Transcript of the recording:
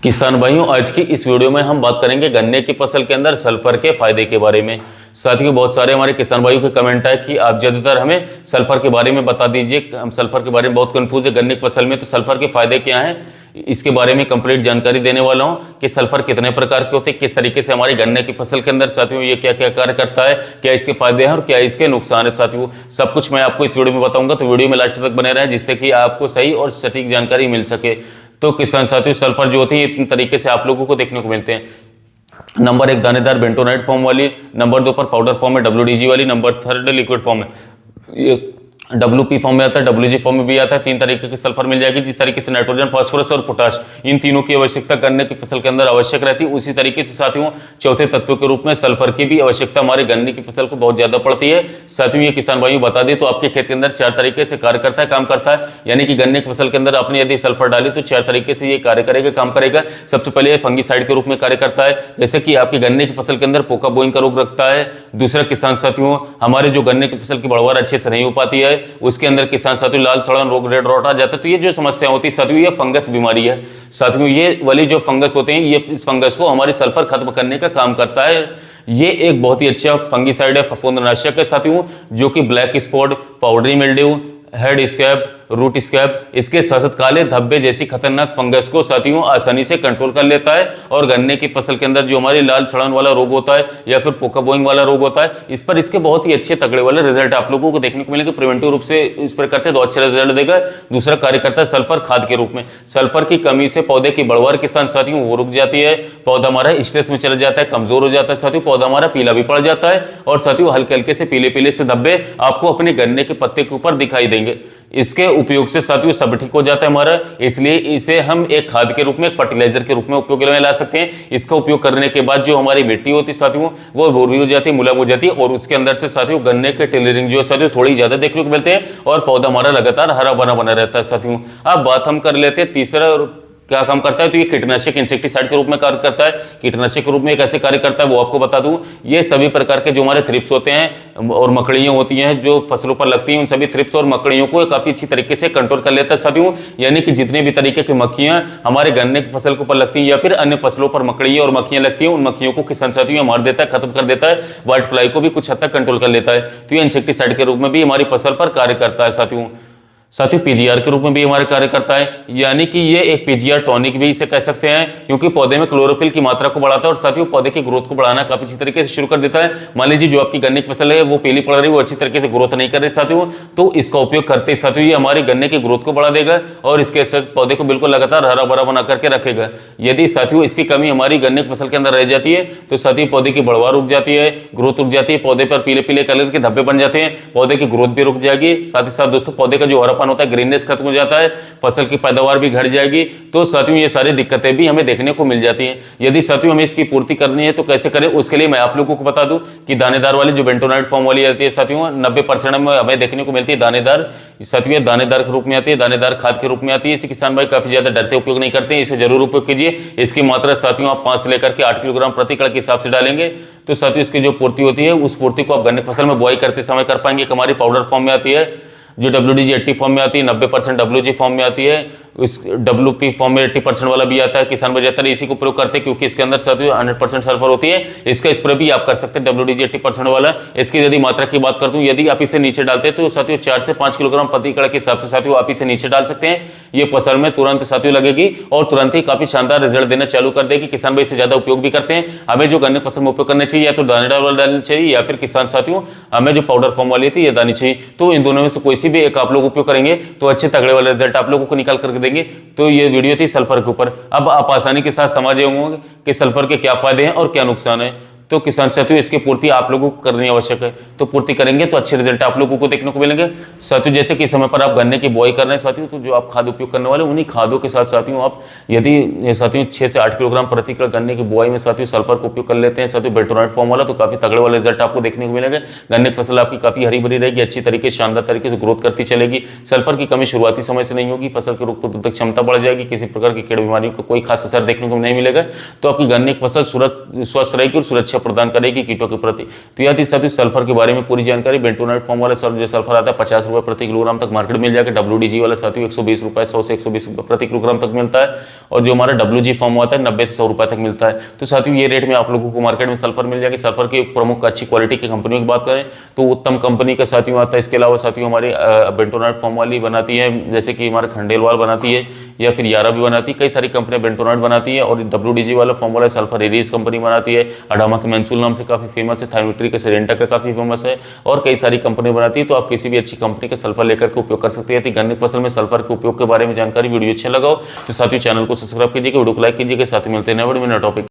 किसान भाइयों, आज की इस वीडियो में हम बात करेंगे गन्ने की फसल के अंदर सल्फर के फायदे के बारे में। साथियों, बहुत सारे हमारे किसान भाइयों के कमेंट है कि आप ज़्यादातर हमें सल्फर के बारे में बता दीजिए। हम सल्फर के बारे में बहुत कंफ्यूज है गन्ने की फसल में, तो सल्फर के फायदे क्या हैं इसके बारे में कंप्लीट जानकारी देने वाला हूं कि सल्फर कितने प्रकार के होते हैं, किस तरीके से हमारी गन्ने की फसल के अंदर साथियों ये क्या क्या कार्य करता है, क्या इसके फायदे हैं और क्या इसके नुकसान है। साथियों, सब कुछ मैं आपको इस वीडियो में बताऊंगा, तो वीडियो में लास्ट तक बने रहें जिससे कि आपको सही और सटीक जानकारी मिल सके। तो किसान साथियों, सल्फर जो होती है इतने तरीके से आप लोगों को देखने को मिलते हैं। नंबर 1 दानेदार बेंटोनाइट फॉर्म वाली, नंबर 2 पर पाउडर फॉर्म में WDG वाली, नंबर 3 लिक्विड फॉर्म में WP फॉर्म में आता है, WG फॉर्म में भी आता है। 3 तरीके की सल्फर मिल जाएगी। जिस तरीके से नाइट्रोजन, फास्फोरस और पोटाश इन तीनों की आवश्यकता गन्ने की फसल के अंदर आवश्यक रहती है, उसी तरीके से साथियों चौथे तत्व के रूप में सल्फर की भी आवश्यकता हमारे गन्ने की फसल को बहुत ज्यादा पड़ती है। साथियों, ये किसान भाइयों बता दें तो आपके खेत के अंदर 4 तरीके से कार्य करता है, काम करता है। यानी कि गन्ने की फसल के अंदर आपने यदि सल्फर डाली तो 4 तरीके से ये कार्य करेगा, काम करेगा। सबसे पहले फंगीसाइड के रूप में कार्य करता है, जैसे कि आपके गन्ने की फसल के अंदर पोका बोइंग का रोग रखता है। दूसरा किसान साथियों, हमारे जो गन्ने की फसल की बढ़वार अच्छे से नहीं हो पाती है, उसके अंदर किसान साथियों लाल सड़न रोग, रेड रॉट आ जाता है। तो ये जो समस्या होती है साथियों, ये फंगस बीमारी है। साथियों, ये वाली जो फंगस होते हैं, ये इस फंगस को हमारी सल्फर खत्म करने का काम करता है। ये एक बहुत ही अच्छा फंगीसाइड है, फफूंदनाशक है साथियों, जो कि black spot, powdery mildew, head scab, root scab, इसके साथ साथ काले धब्बे जैसी खतरनाक फंगस को साथियों आसानी से कंट्रोल कर लेता है। और गन्ने की फसल के अंदर जो हमारी लाल सड़न वाला रोग होता है या फिर पोका बोइंग वाला रोग होता है, इस पर इसके बहुत ही अच्छे तगड़े वाले रिजल्ट आप लोगों को देखने को मिलेंगे। प्रिवेंटिव रूप से इस पर करते हैं तो अच्छा रिजल्ट देगा। दूसरा कार्य करता है सल्फर खाद के रूप में। सल्फर की कमी से पौधे की बढ़वार किसान साथियों वो रुक जाती है, पौधा हमारा स्ट्रेस में चला जाता है, कमजोर हो जाता है साथियों, पौधा हमारा पीला भी पड़ जाता है और साथियों हल्के हल्के से पीले पीले से धब्बे आपको अपने गन्ने के पत्ते के ऊपर दिखाई देंगे। इसके उपयोग से साथियों सब ठीक हो जाता है हमारा, इसलिए इसे हम एक खाद के रूप में, एक फर्टिलाइजर के रूप में उपयोग में ला सकते हैं। इसका उपयोग करने के बाद जो हमारी मिट्टी होती है साथियों वो भूरी हो जाती है, मुलायम हो जाती है और उसके अंदर से साथियों गन्ने के टेलरिंग जो है साथियों थोड़ी ज्यादा देखने को मिलते हैं और पौधा हमारा लगातार हरा भरा बना रहता है। साथियों, अब बात हम कर लेते हैं तीसरा क्या काम करता है, तो ये कीटनाशक इंसेक्टिसाइड के रूप में कार्य करता है। कीटनाशक के रूप में कैसे कार्य करता है वो आपको बता दूं। ये सभी प्रकार के जो हमारे थ्रिप्स होते हैं और मकड़ियां होती हैं जो फसलों पर लगती हैं, उन सभी थ्रिप्स और मकड़ियों को काफी अच्छी तरीके से कंट्रोल कर लेता है साथियों। यानी कि जितने भी तरीके की मक्खियां हमारे गन्ने की फसल के ऊपर लगती हैं या फिर अन्य फसलों पर मकड़ियां और मक्खियां लगती हैं, उन मक्खियों को किसान साथियों मार देता है, खत्म कर देता है। व्हाइट फ्लाई को भी कुछ हद तक कंट्रोल कर लेता है। तो ये इंसेक्टिसाइड के रूप में भी हमारी फसल पर कार्य करता है साथियों। PGR के रूप में भी हमारे कार्य करता है, यानी कि ये एक PGR टॉनिक भी इसे कह सकते हैं, क्योंकि पौधे में क्लोरोफिल की मात्रा को बढ़ाता है और साथियों पौधे की ग्रोथ को बढ़ाना काफी अच्छी तरीके से शुरू कर देता है। मान लीजिए जो आपकी गन्ने की फसल है वो पीली पड़ रही है, वो अच्छी तरीके से ग्रोथ नहीं कर रही साथियों, तो इसका उपयोग करते साथियों ये हमारी गन्ने की ग्रोथ को बढ़ा देगा और इसके साथ पौधे को बिल्कुल लगातार हरा भरा बना करके रखेगा। यदि साथियों इसकी कमी हमारी गन्ने की फसल के अंदर रह जाती है तो साथियों पौधे की बढ़वार रुक जाती है, ग्रोथ रुक जाती है, पौधे पर पीले पीले कलर के धब्बे बन जाते हैं, पौधे की ग्रोथ भी रुक जाएगी। साथ ही साथ दोस्तों पौधे का जो हरापन होता है, ग्रीननेस हो जाता है, फसल की पैदावार भी घट जाएगी। तो साथियों ये सारी दिक्कतें भी हमें देखने को मिल जाती हैं। यदि साथियों हमें इसकी पूर्ति करनी है तो कैसे करें, उसके लिए मैं आप लोगों को बता दूं कि दानेदार वाली जो बेंटोनाइट फॉर्म वाली आती है साथियों 90% में हमें देखने को मिलती है दानेदार। साथियों दानेदार के रूप में आती है, दानेदार खाद के रूप में आती है। इसे किसान भाई काफी ज्यादा डरते उपयोग नहीं करते हैं, इसे जरूर उपयोग कीजिए। इसकी मात्रा साथियों आप 5 से लेकर के 8 किलोग्राम प्रति एकड़ के हिसाब से डालेंगे तो साथियों इसकी जो पूर्ति होती है उस पूर्ति को आप गन्ने फसल में बुआई करते समय कर पाएंगे। हमारी पाउडर फॉर्म में आती है, जो WDG 80 फॉर्म में आती है, 90% WG फॉर्म में आती है, इस WP फॉर्म में 80% वाला भी आता है। किसान भाई ज्यादातर इसी को प्रयोग करते हैं क्योंकि इसके अंदर साथियों 100% सल्फर होती है। इसका स्प्रे भी आप कर सकते हैं WDG 80% वाला। इसकी यदि मात्रा की बात करते हैं, यदि आप इसे नीचे डालते हैं तो साथियों 4 से 5 किलोग्राम प्रति एकड़ के हिसाब से साथियों आप इसे नीचे डाल सकते हैं। ये फसल में तुरंत साथियों लगेगी और तुरंत ही काफी शानदार रिजल्ट देना चालू कर देगी। किसान भाई इसे ज्यादा उपयोग भी करते हैं। हमें जो गन्ने फसल में उपयोग करना चाहिए या तो दानेदार वाला डालना चाहिए या फिर किसान साथियों हमें जो पाउडर फॉर्म वाली थी ये डालनी चाहिए। तो इन दोनों में से कोई सी भी एक आप लोग उपयोग करेंगे तो अच्छे तगड़े वाले रिजल्ट आप लोगों को निकाल करके देंगे। तो ये वीडियो थी सल्फर के ऊपर। अब आप आसानी के साथ समझ होंगे कि सल्फर के क्या फायदे हैं और क्या नुकसान है। तो किसान साथियों इसकी पूर्ति आप लोगों को करनी आवश्यक है, तो पूर्ति करेंगे तो अच्छे रिजल्ट आप लोगों को देखने को मिलेंगे। साथियों जैसे कि समय पर आप गन्ने की बुआई कर रहे हैं साथियों, तो जो आप खाद उपयोग करने वाले उन्हीं खादों के साथ साथियों आप यदि साथियों 6 से 8 किलोग्राम प्रति एकड़ गन्ने की बुआई में साथियों सल्फर का उपयोग कर लेते हैं साथियों बेंटोनाइट फॉर्म वाला, तो काफी तगड़े वाले रिजल्ट आपको देखने को मिलेंगे। गन्ने की फसल आपकी काफी हरी भरी रहेगी, अच्छी तरीके से शानदार तरीके से ग्रोथ करती चलेगी। सल्फर की कमी शुरुआती समय से नहीं होगी, फसल की रोग प्रतिरोधक क्षमता बढ़ जाएगी, किसी प्रकार की कीड़ बीमारियों का कोई खास असर देखने को नहीं मिलेगा। तो आपकी गन्ने की फसल स्वस्थ रहेगी और सुरक्षा प्रदान करेगी कीटों के प्रति। तो यह थी साथियों सल्फर के बारे में पूरी जानकारी। बेंटोनाइट फॉर्म वाला जो सल्फर आता है 50 रुपये प्रति किलोग्राम तक मार्केट मिल जाएगा। WDG वाला साथियों 120 रुपये, 100 से 120 रुपये प्रति किलोग्राम तक मिलता है। और जो हमारा WG फॉर्म आता है 90 से 100 रुपये तक मिलता है। तो साथियों ये रेट में आप लोगों को मार्केट में सल्फर मिल जाएगी। सल्फर की प्रमुख अच्छी क्वालिटी की कंपनियों की बात करें तो उत्तम कंपनी का साथियों आता है। इसके अलावा साथियों हमारी बेंटोनाइट फॉर्म वाली बनाती है, जैसे कि हमारे खंडेलवाल बनाती है या फिर यारा भी बनाती है। कई सारी कंपनियां बेंटोनाइट बनाती है। और WDG वाला फॉर्म वाला सल्फर एरीज कंपनी बनाती है। अडामा के मैंसूल नाम से काफी फेमस है। थाइमेट्री का सेरेंटा का काफी फेमस है और कई सारी कंपनी बनाती है। तो आप किसी भी अच्छी कंपनी का सल्फर लेकर के उपयोग कर सकते हैं। गन्ने की फसल में सल्फर के उपयोग के बारे में जानकारी वीडियो अच्छा लगा हो तो साथियों चैनल को सब्सक्राइब कीजिएगा, वीडियो को लाइक कीजिएगा। साथ ही मिलते हैं नए वीडियो में नए टॉपिक।